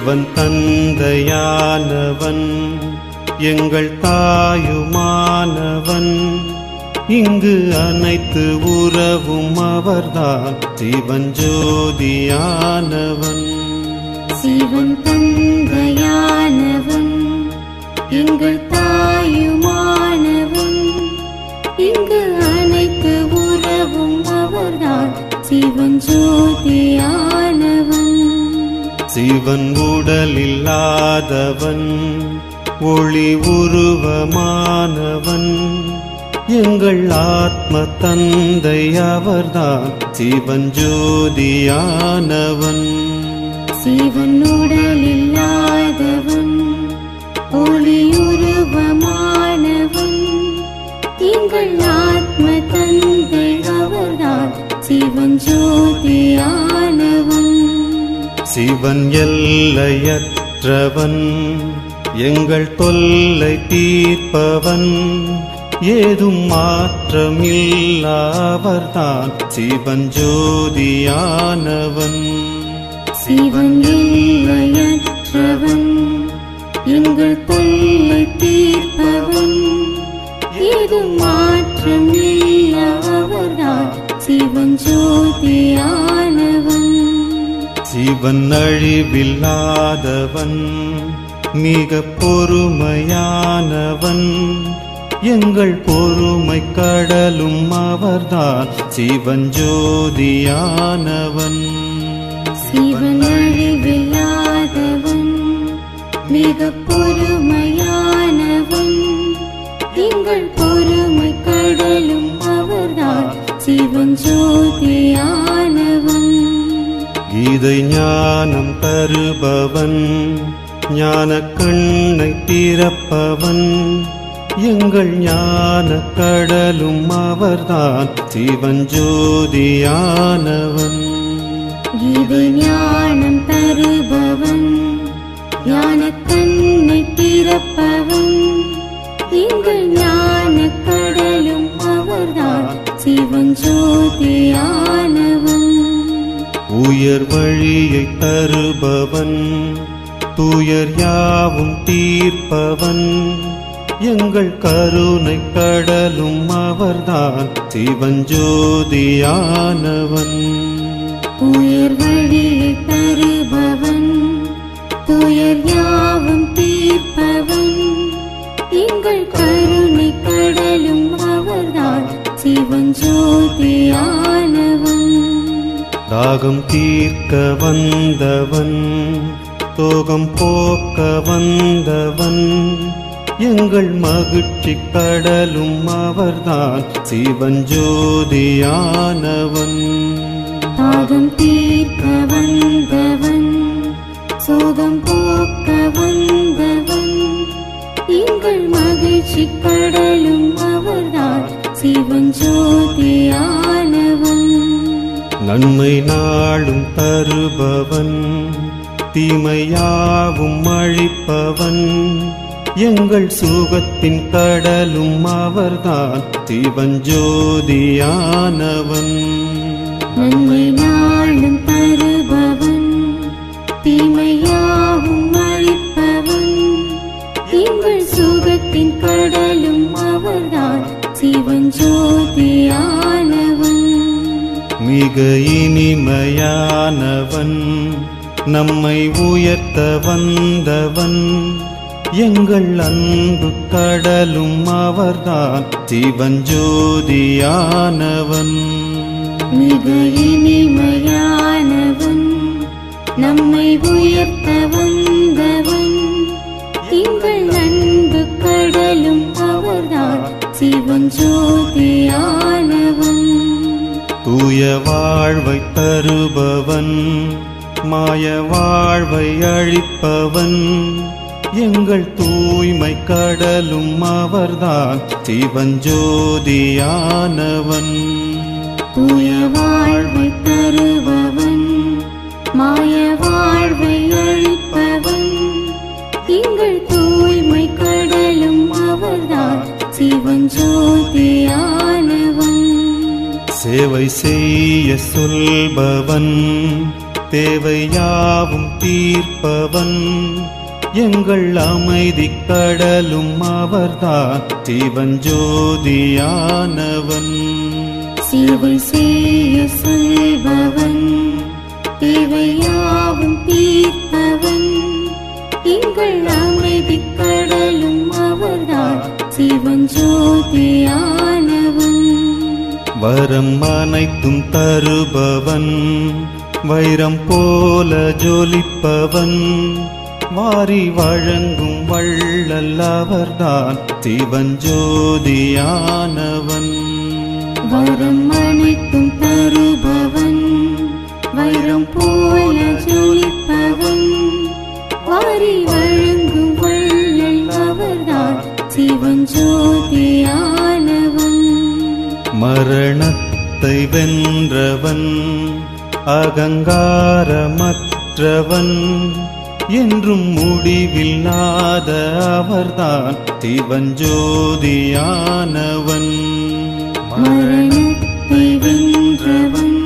சிவன் தந்தையானவன் எங்கள் தாயுமானவன், இங்கு அனைத்து உறவும் அவர்தான் சிவன் ஜோதியானவன். சிவன் தந்தையானவன் எங்கள் தாயுமானவன், இங்கு அனைத்து உறவும் அவர்தான் சிவன் ஜோதியானவன். சிவன் உடலில்லாதவன் ஒளி உருவமானவன், எங்கள் ஆத்ம தந்தை அவர்தான் சிவன் ஜோதியானவன். சிவன் உடலில்லாதவன் ஒளியுருவமானவன், எங்கள் ஆத்ம தந்தை அவர்தான் சிவன் ஜோதியானவன். சிவன் எல்லையற்றவன் எங்கள் தொல்லை தீர்ப்பவன், ஏதும் மாற்றமில்லாவர்தான் சிவன் ஜோதியானவன். சிவன் எல்லையற்றவன் எங்கள் தொல்லை தீர்ப்பவன், ஏதும் மாற்றமில்லாவர்தான் சிவன் ஜோதியானவன். சிவன் அழிவில்லாதவன் மிக பொறுமையானவன், எங்கள் பொறுமை கடலும் அவர்தான் சிவன் ஜோதியானவன். சிவன் அழிவில்லாதவன் மிக பொறுமையானவன், எங்கள் பொறுமை கடலும் அவர்தான் சிவன் ஜோதியானவன். கீதை ஞானம் தருபவன், ஞான கண்ணை திறப்பவன், எங்கள் ஞான கடலும் அவர்தான் சிவன் ஜோதியானவன். கீதை ஞானம் தருபவன், ஞான கண்ணை திறப்பவன், எங்கள் ஞான கடலும் அவர்தான் சிவன் ஜோதியானவன். உயர் வழியை தருபவன், துயர் யாவும் தீர்ப்பவன், எங்கள் கருணை கடலும் அவர்தான் சிவன் ஜோதியானவன். உயர் வழியை தருபவன், துயர் யாவும் தீர்ப்பவன், எங்கள் கருணை கடலும் அவர்தான் சிவன் ஜோதியானவன். தாகம் தீர்க்க வந்தவன், சோகம் போக்க வந்தவன், எங்கள் மகிழ்ச்சி கடலும் அவர்தான் சிவன் ஜோதியானவன். தாகம் தீர்க்க வந்தவன், சோகம் போக்க வந்தவன், எங்கள் மகிழ்ச்சி கடலும் அவர்தான் சிவன் ஜோதியானவன். நன்மை நாளும் தருபவன், தீமையாவும் அழிப்பவன், எங்கள் சுகத்தின் கடலும் அவர்தான் சிவன் ஜோதியானவன். நன்மை நாளும் தருபவன், தீமையாவும் அழிப்பவன், எங்கள் சுகத்தின் கடலும் அவர்தான் சிவன் ஜோதியானவன். மிக இனிமையானவன், நம்மை உயர்த்த வந்தவன், எங்கள் அன்பு கடலும் அவர்தான் சிவன் ஜோதியானவன். மிக இனிமையானவன், நம்மை உயர்த்த வந்தவன், எங்கள் அன்பு கடலும் அவர்தான் சிவன் ஜோதியானவன். தூய வாழ்வை தருபவன், மாய வாழ்வை அழிப்பவன், எங்கள் தூய்மை கடலும் அவர்தான் சிவன் ஜோதியானவன். தூய வாழ்வை தருபவன், மாய வாழ்வை அழிப்பவன், எங்கள் தூய்மை கடலும் அவர்தான் சிவன் ஜோதியானவன். சேவை செய்ய சொல்பவன், தேவையாவும் தீர்ப்பவன் எங்கள் அமைதி கடலும் அவர்தான் சிவஞ்சோதியானவன். சேவை செய்ய சொல்பவன் தேவையாவும் தீர்ப்பவன் எங்கள் அமைதி கடலும் அவர்தான் சிவஞ்சோதியானவன். வரம் அனைத்தும் தருபவன் வைரம் போல ஜொலிப்பவன் வாரி வழங்கும் வள்ளல் அவர்தான் சிவஞ்சோதியானவன். வரம் அனைத்தும் தருபவன் வைரம் போல ஜொலிப்பவன் வாரி வழங்கும் வள்ளல் அவர்தான் சிவஞ்சோதியானவன். மரணத்தை வென்றவன் அகங்காரமற்றவன் என்றும் முடிவில்லாத அவர்தான் சிவஞ்சோதியானவன். மரணத்தை வென்றவன்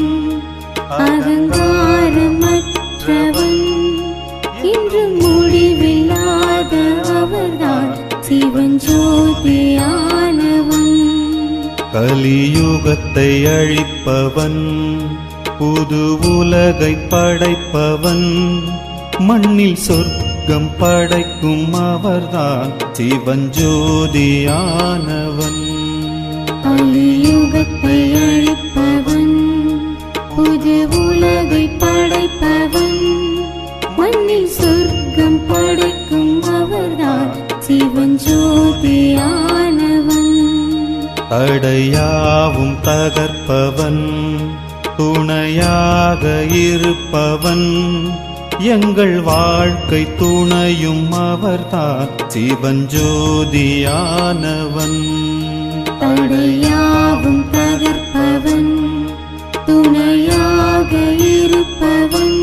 அகங்காரமற்றவன் என்றும் முடிவில்லாத அவர்தான் சிவஞ்சோதியானவன். கலியுகத்தை அழிப்பவன் புது உலகை படைப்பவன் மண்ணில் சொர்க்கம் படைக்கும் அவர்தான் சிவஞ்சோதியானவன். கலியுகத்தை அழிப்பவன் புது உலகை படைப்பவன் மண்ணில் சொர்க்கம் படைக்கும் அவர்தான் சிவஞ்சோதியானவன். தடையாவும் தகர்ப்பவன் துணையாக இருப்பவன் எங்கள் வாழ்க்கை துணையும் அவர்தான் சிவஞ்சோதியானவன். தடையாவும் தகர்ப்பவன் துணையாக இருப்பவன்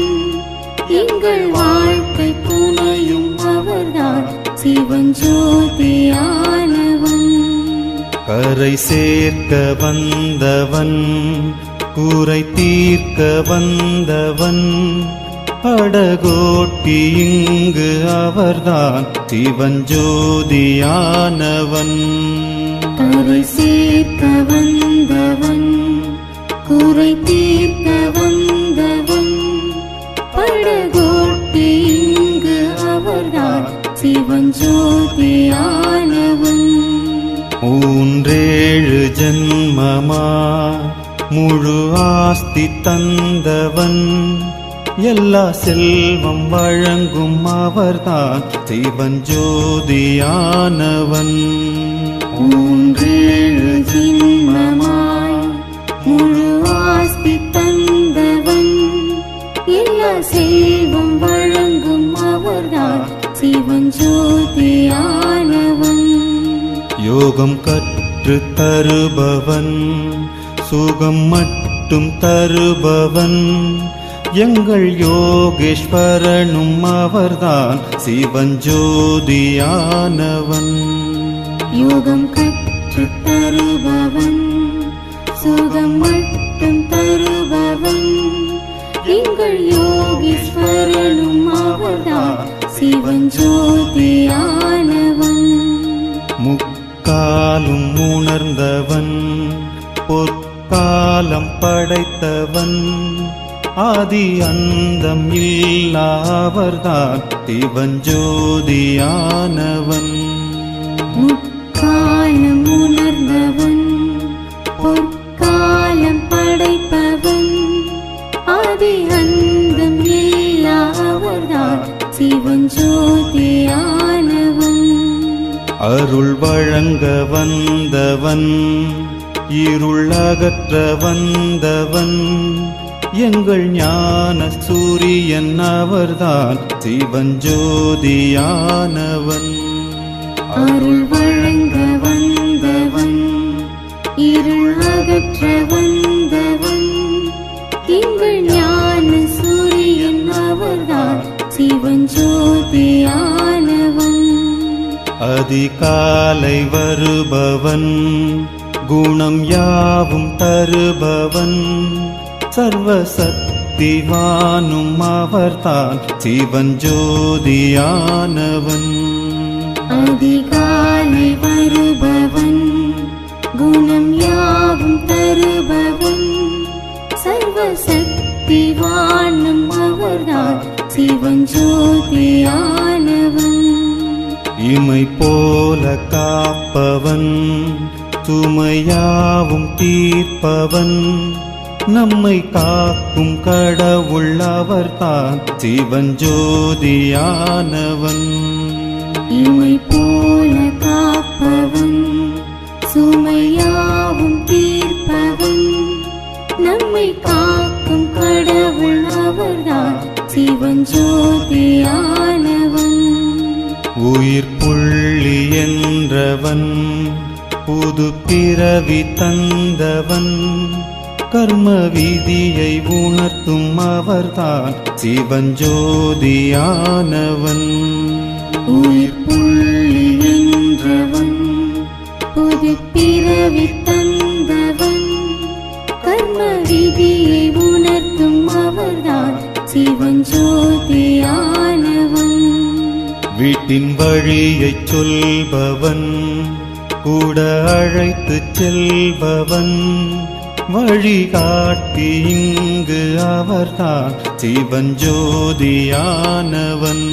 எங்கள் வாழ்க்கை துணையும் அவர்தான் சிவஞ்சோதியானவன். கரை சேர்க்க வந்தவன் குறை தீர்க்க வந்தவன் அடகோட்டி இங்கு அவர்தான் சிவஞ்சோதியானவன். கரை சேர்க்க வந்தவன் குறை தீர்க்க வந்தவன் படகோட்டி இங்கு அவர்தான் சிவஞ்சோதியானவன். மூன்றேழு ஜன்மமா முழு ஆஸ்தி தந்தவன் எல்லா செல்வம் வழங்கும் அவர்தான் சிவஞ்சோதியானவன். மூன்றேழு ஜென்மமாய் முழு ஆஸ்தி தந்தவன் எல்லா செல்வம் வழங்கும் அவர்தான் சிவஞ்சோதியானவன். யோகம் கற்று தருபவன் சுகம் மட்டும் தருபவன் எங்கள் யோகேஸ்வரனும் அவர்தான் சிவஞ்சோதியானவன். யோகம் கற்று தருபவன் சுகம் மட்டும் தருபவன் எங்கள் யோகேஸ்வரனும் அவர்தான் சிவஞ்சோதியானவன். முக்காலும் உணர்ந்தவன் பொற்காலம் படைத்தவன் ஆதி அந்தம் இல்லாவர்தான் சிவஞ்சோதியானவன். முக்காலம் உணர்ந்தவன் பொற்காலம் படைப்பவன் ஆதி அந்தம் இல்லாவர்தான் சிவஞ்சோதியானவன். அருள் வழங்க வந்தவன் இருள் அகற்ற வந்தவன் எங்கள் ஞான சூரியன் அவர்தான் சிவஞ்சோதியானவன். அருள் வழங்க வந்தவன் இருள் அகற்ற வந்தவன் எங்கள் ஞான சூரியன் அவர்தான் சிவஞ்சோதியானவன். அதிகாலை வருபவன் குணம் யாவும் தருபவன் சர்வசக்திமானவர்தான் சக்திவானும் அவர்தான் சிவன் ஜோதியானவன். அதிகாலை வருபவன் குணம் யாவும் தருபவன் சர்வ சக்திவானும் அவர்தான் சிவன் ஜோதியானவன். இமை போல காப்பவன் சுமையாவும் தீர்ப்பவன் நம்மை காக்கும் கடவுள் அவர்தான் சிவன் ஜோதியானவன். இமை போல காப்பவன் சுமையாவும் தீர்ப்பவன் நம்மை காக்கும் கடவுள் அவர்தான் சிவன் ஜோதியானவன். உயிர் புள்ளி என்றவன் புது பிறவி தந்தவன் கர்ம விதியை உணர்த்தும் அவர்தான் சிவன் ஜோதியானவன். உயிர் புள்ளி என்றவன் புது பிறவி தந்தவன் கர்ம விதியை உணர்த்தும் அவர்தான் சிவன் ஜோதியானவன். வீட்டின் வழியைச் சொல்பவன் கூட அழைத்துச் செல்பவன் வழிகாட்டி இங்கு அவர்தான் சிவன் ஜோதியானவன்.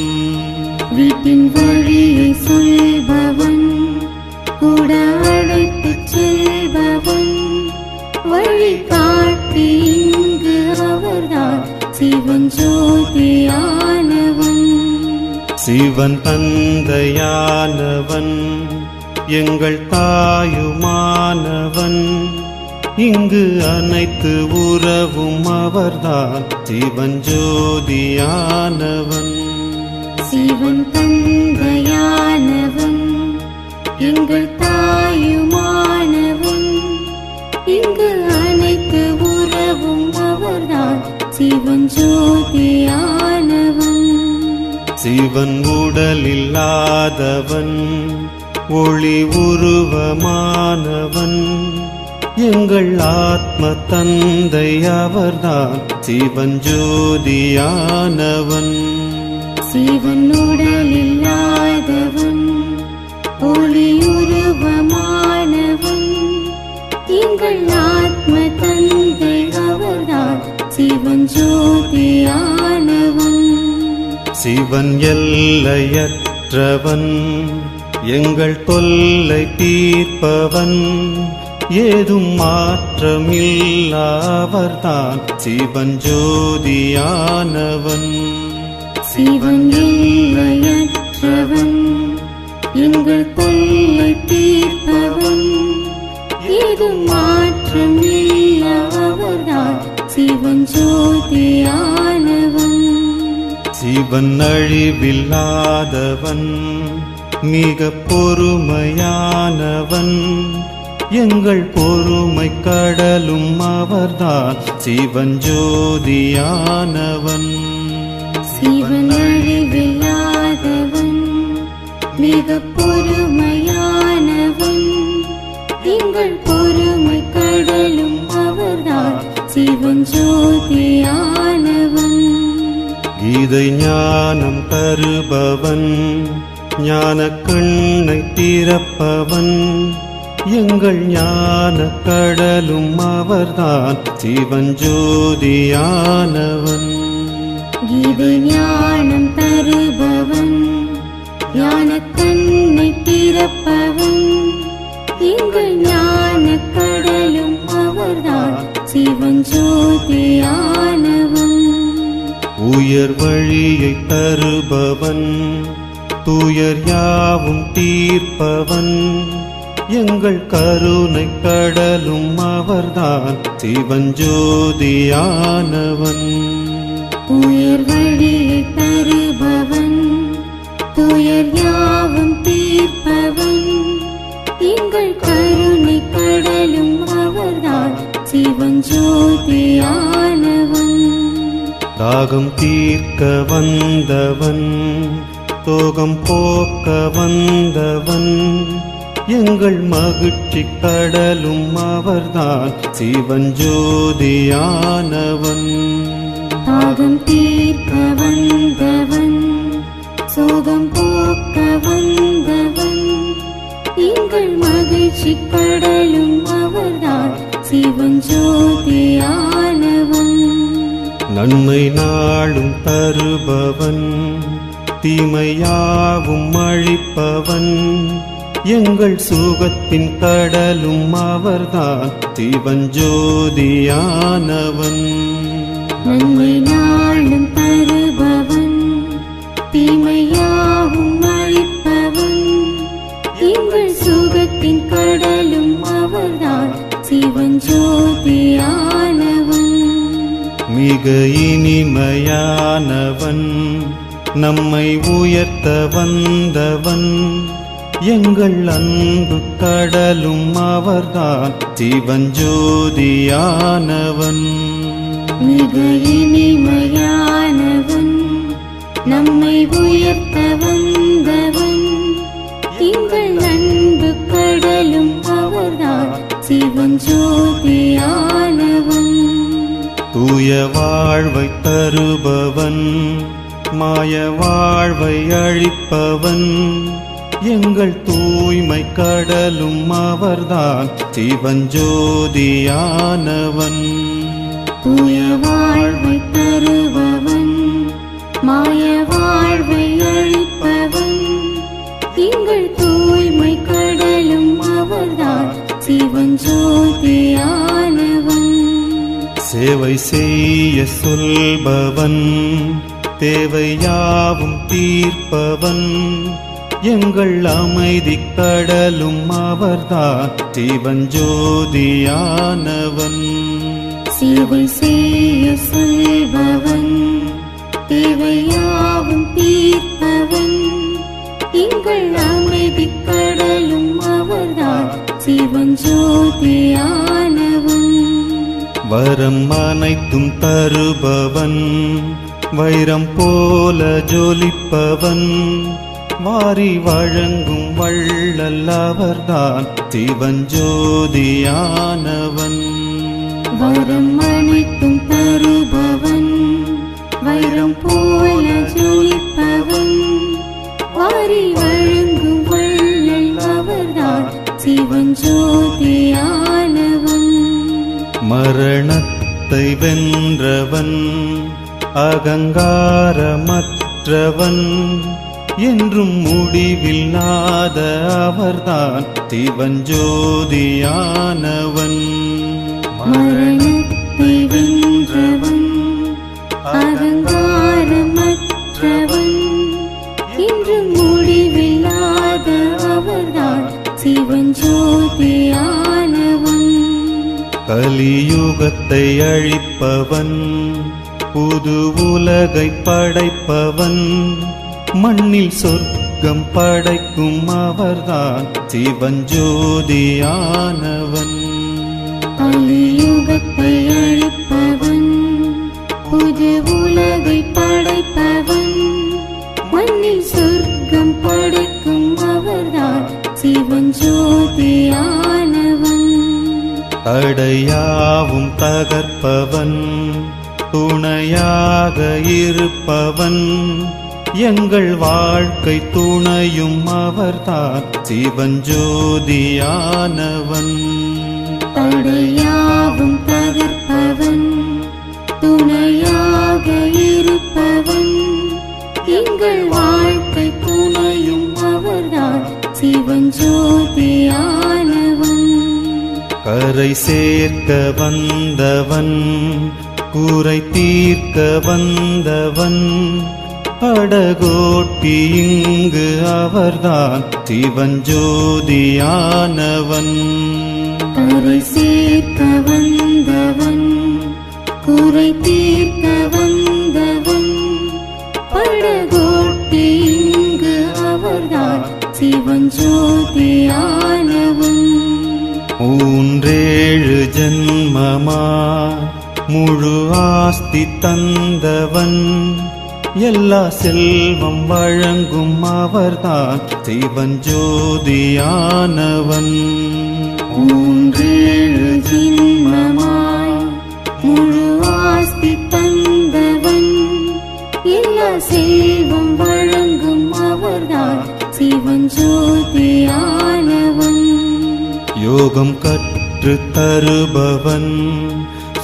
வீட்டின் வழியை சொல்பவன் கூட அழைத்துச் செல்பவன் வழிகாட்டி இங்கு அவர்தான் சிவன் ஜோதியானவன். சிவன் தந்தையானவன் எங்கள் தாயுமானவன் இங்கு அனைத்து உறவும் அவர்தான் சிவன் ஜோதியானவன். சிவன் தந்தையானவன் எங்கள் தாயுமானவன் இங்கு அனைத்து உறவும் அவர்தான் சிவன் ஜோதியானவன். சிவன் உடலில்லாதவன் ஒளி உருவமானவன் எங்கள் ஆத்ம தந்தை அவர்தான் சிவன் ஜோதியானவன். சிவன் உடலில்லாதவன் ஒளியுருவமானவன் எங்கள் ஆத்ம தந்தை அவர்தான் சிவன் ஜோதியானவன். சிவன் எல்லையற்றவன் எங்கள் தொல்லை தீர்ப்பவன் ஏதும் மாற்றமில்லாவர்தான் சிவன் ஜோதியானவன். சிவன் எல்லையற்றவன் எங்கள் தொல்லை தீர்ப்பவன் ஏதும் மாற்றமில்லாவர்தான் சிவன் ஜோதியானவன். சிவன் அழிவில்லாதவன் மிக பொறுமையானவன் எங்கள் பொறுமை கடலும் அவர்தான் சிவன் ஜோதியானவன். சிவன் அழிவில்லாதவன் மிக பொறுமையானவன் எங்கள் பொறுமை கடலும் அவர்தான் சிவன் ஜோதியானவன். கீதை ஞானம் தருபவன் ஞான கண்ணை திறப்பவன் எங்கள் ஞான கடலும் அவர்தான் சிவன் ஜோதியானவன். கீதை ஞானம் தருபவன் ஞான கண்ணை திறப்பவன் எங்கள் ஞான கடலும் அவர்தான் சிவன் ஜோதியானவன். உயர் வழியை தருபவன் துயர் யாவும் தீர்ப்பவன் எங்கள் கருணை கடலும் அவர்தான் சிவன் ஜோதியானவன். உயர் வழியை தருபவன் துயர் யாவும் தீர்ப்பவன் எங்கள் கருணை கடலும் அவர்தான் சிவன் ஜோதியானவன். தாகம் தீர்க்க வந்தவன் தோகம் போக்க வந்தவன் எங்கள் மகிழ்ச்சி கடலும் அவர்தான் சிவன் ஜோதியானவன். தாகம் தீர்க்க வந்தவன், சோகம் போக்க வந்தவன், எங்கள் மகிழ்ச்சி கடலும் அவர்தான், சிவஞ்சோதியானவன். நன்மை நாளும் தருபவன், தீமையாவும் அழிப்பவன், எங்கள் சுகத்தின் கடலும் அவர்தான், சிவஞ்சோதியானவன். நன்மை நாளும் தருபவன், தீமையாவும் அழிப்பவன், எங்கள் சுகத்தின் கடலும் அவர்தான், சிவஞ்சோதியானவன். மிக இனிமையானவன், நம்மை உயர்த்த வந்தவன், எங்கள் அன்பு கடலும் அவர்தான், சிவஞ்சோதியானவன். மிக இனிமையானவன், நம்மை உயர்த்த வந்தவன், எங்கள் அன்பு கடலும் அவர்தான், சிவஞ்சோதியானவன். தூய வாழ்வை தருபவன், மாய வாழ்வை அழிப்பவன், எங்கள் தூய்மை கடலும் அவர்தான், சிவஞ்சோதியானவன். தூய வாழ்வை தருபவன், மாய வாழ்வை அழிப்பவன், எங்கள் தூய்மை கடலும் அவர்தான், சிவஞ்சோதியானவன். சேவை செய்ய சொல்பவன், தேவையாவும் தீர்ப்பவன், எங்கள் அமைதி கடலும் அவர்தான், சிவஞ்சோதியானவன். சேவை செய்ய சொல்பவன், தேவையாவும் தீர்ப்பவன், எங்கள் அமைதி கடலும் அவர்தான், சிவஞ்சோதியானவன். வரம் அனைத்தும் தருபவன், வைரம் போல ஜொலிப்பவன், வாரி வழங்கும் வள்ளல் அவர்தான், சிவஞ்சோதியானவன். வரம் அனைத்தும் தருபவன், வைரம் போல ஜொலிப்பவன், வாரி வழங்கும் வள்ளல் அவர்தான், சிவஞ்சோதியானவன். மரணத்தை வென்றவன், அகங்காரமற்றவன், என்றும் முடிவில்லாத அவர்தான், சிவஞ்சோதியானவன். மரணத்தை வென்றவன், அகங்காரமற்றவன், என்றும் முடிவில்லாத அவர்தான், சிவஞ்சோதியானவன். கலியுகத்தை அழிப்பவன், புது உலகை படைப்பவன், மண்ணில் சொர்க்கம் படைக்கும் அவர்தான், சிவஞ்சோதியானவன். கலியுகத்தை அழிப்பவன், புது உலகை படைப்பவன், மண்ணில் சொர்க்கம் படைக்கும் அவர்தான், சிவஞ்சோதியானவன். தடையாவும் தகர்ப்பவன், துணையாக இருப்பவன், எங்கள் வாழ்க்கை துணையும் அவர்தான், சிவஞ்சோதியானவன். தடையாவும் தகர்ப்பவன், துணையாக இருப்பவன், எங்கள் வாழ்க்கை துணையும் அவர்தான், சிவஞ்சோதியானவன். கரை சேர்க்க வந்தவன், குறை தீர்க்க வந்தவன், படகோட்டி இங்கு அவர்தான், சிவஞ்சோதியானவன். கரை சேர்க்க வந்தவன், குறை தீர்க்க வந்தவன், படகோட்டி இங்கு அவர்தான், சிவஞ்சோதியானவன். 3 ஜென்மமா முழு ஆஸ்தி தந்தவன், எல்லா செல்வம் வழங்கும் அவர்தான், சிவஞ்சோதியானவன். 3 ஜென்மமாய் முழு ஆஸ்தி தந்தவன், சிவன் ஜோதியானவன். யோகம் கற்று தருபவன்,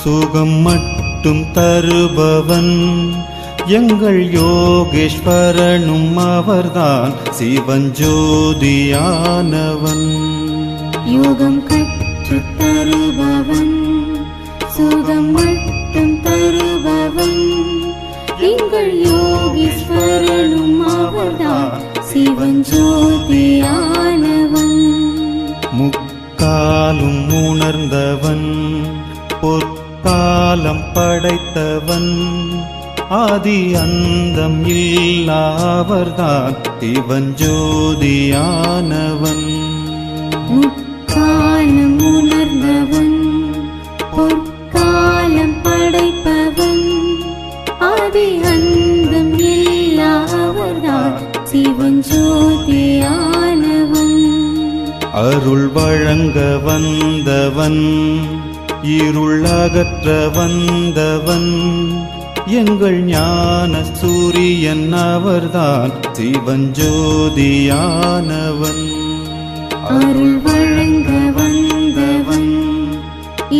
சுகம் மட்டும் தருபவன், எங்கள் யோகேஸ்வரனும் அவர்தான் சிவன் ஜோதியானவன். யோகம் கற்று தருபவன், சுகம் மட்டும் தருபவன், எங்கள் யோகீஸ்வரனும் அவர்தான் சிவன் ஜோதியானவன். முக்காலும் உணர்ந்தவன், பொற்காலம் படைத்தவன், ஆதி அந்தம் இல்லாவர்தான் சிவன் ஜோதியானவன். முக்காலம் உணர்ந்தவன், பொற்காலம் படைப்பவன், ஆதி அந்தம் இல்லாவர்தான் சிவன் ஜோதியானவன். அருள் வழங்க வந்தவன், இருள் அகற்ற வந்தவன், எங்கள் ஞான சூரியன் அவர்தான் சிவன் ஜோதியானவன். அருள் வழங்க வந்தவன்,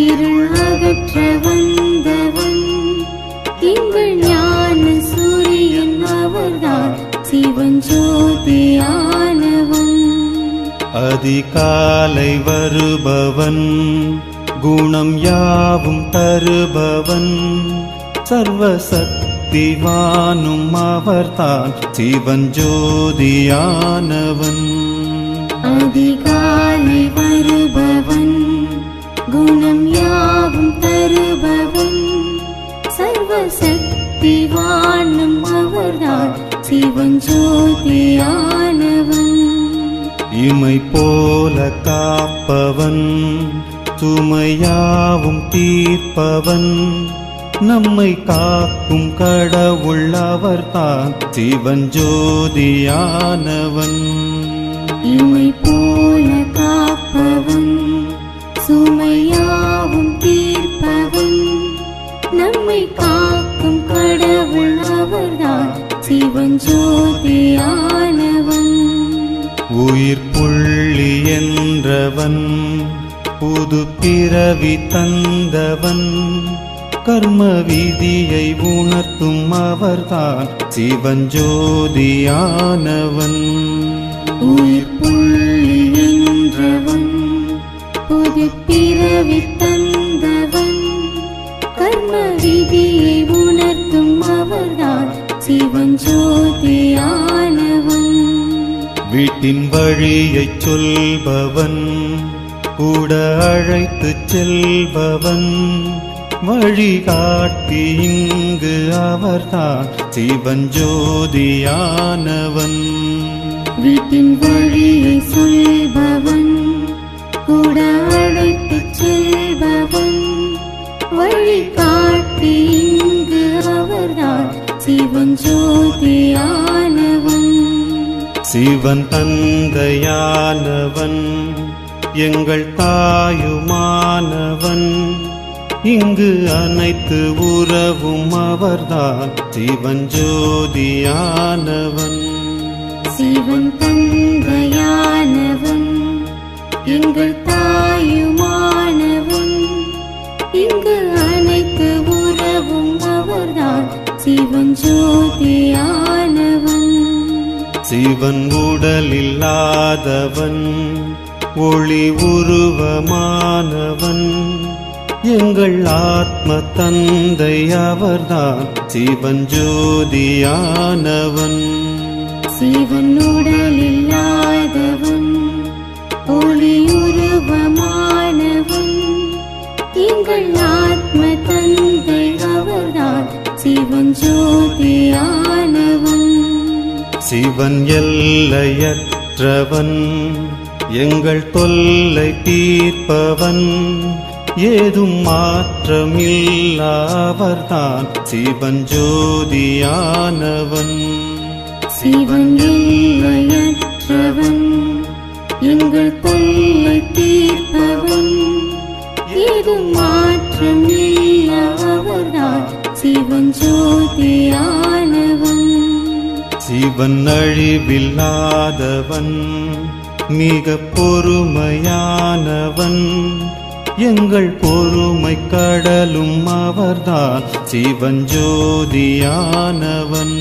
இருள் அகற்ற வந்தவன், எங்கள் ஞான சூரியன் அவர்தான் சிவன் ஜோதியானவன். அதிகாலை வருபவன், குணம் யாவும் தருபவன், சர்வசக்திவானும் அவர்தான் சிவன் ஜோதியானவன். அதிகாலை வருபவன், குணம் யாவும் தருபவன், சர்வசக்திவானும் அவர்தான் சிவன் ஜோதியானவன். இமை போல காப்பவன், சுமையாவும் தீர்ப்பவன், நம்மை காக்கும் கடவுள் அவர்தான் சிவன் ஜோதியானவன். இமை போல காப்பவன், சுமையாவும் தீர்ப்பவன், நம்மை காக்கும் கடவுள் அவர்தான் சிவன் ஜோதியானவன். உயிர் புள்ளி என்றவன், புது பிறவி தந்தவன், கர்ம விதியை உணர்த்தும் அவர்தான் சிவன் ஜோதியானவன். உயிர் புள்ளி என்றவன், புது பிறவி தந்தவன், கர்ம விதியை உணர்த்தும் அவர்தான் சிவன் ஜோதியானவன். வீட்டின் வழியைச் சொல்பவன், கூட அழைத்துச் செல்பவன், வழிகாட்டி இங்கு அவர்தான் சிவன் ஜோதியானவன். வீட்டின் வழியை சொல்பவன், கூட அழைத்துச் செல்பவன், வழிகாட்டி இங்கு அவர்தான் சிவன் ஜோதியானவன். சிவன் தந்தையானவன், எங்கள் தாயுமானவன், இங்கு அனைத்து உறவும் அவர்தான் சிவன் ஜோதியானவன். சிவன் தந்தையானவன், எங்கள் தாயுமானவன், இங்கு அனைத்து உறவும் அவர்தான் சிவன் ஜோதியானவன். சிவன் உடலில்லாதவன், ஒளி உருவமானவன், எங்கள் ஆத்ம தந்தை அவர்தான் சிவன் ஜோதியானவன். சிவன் உடலில்லாதவன், ஒளியுருவமானவன், எங்கள் ஆத்ம தந்தை அவர்தான் சிவன் ஜோதியானவன். சிவன் எல்லையற்றவன், எங்கள் தொல்லை தீர்ப்பவன், ஏதும் மாற்றமில்லாவர்தான் சிவன் ஜோதியானவன். சிவன் எல்லையற்றவன், எங்கள் தொல்லை தீர்ப்பவன், ஏதும் மாற்றமில்லாவர்தான் சிவன் ஜோதியானவன். சிவன் அழிவில்லாதவன் மிக பொறுமையானவன் எங்கள் பொறுமை கடலும் அவர்தான் சிவன் ஜோதியானவன்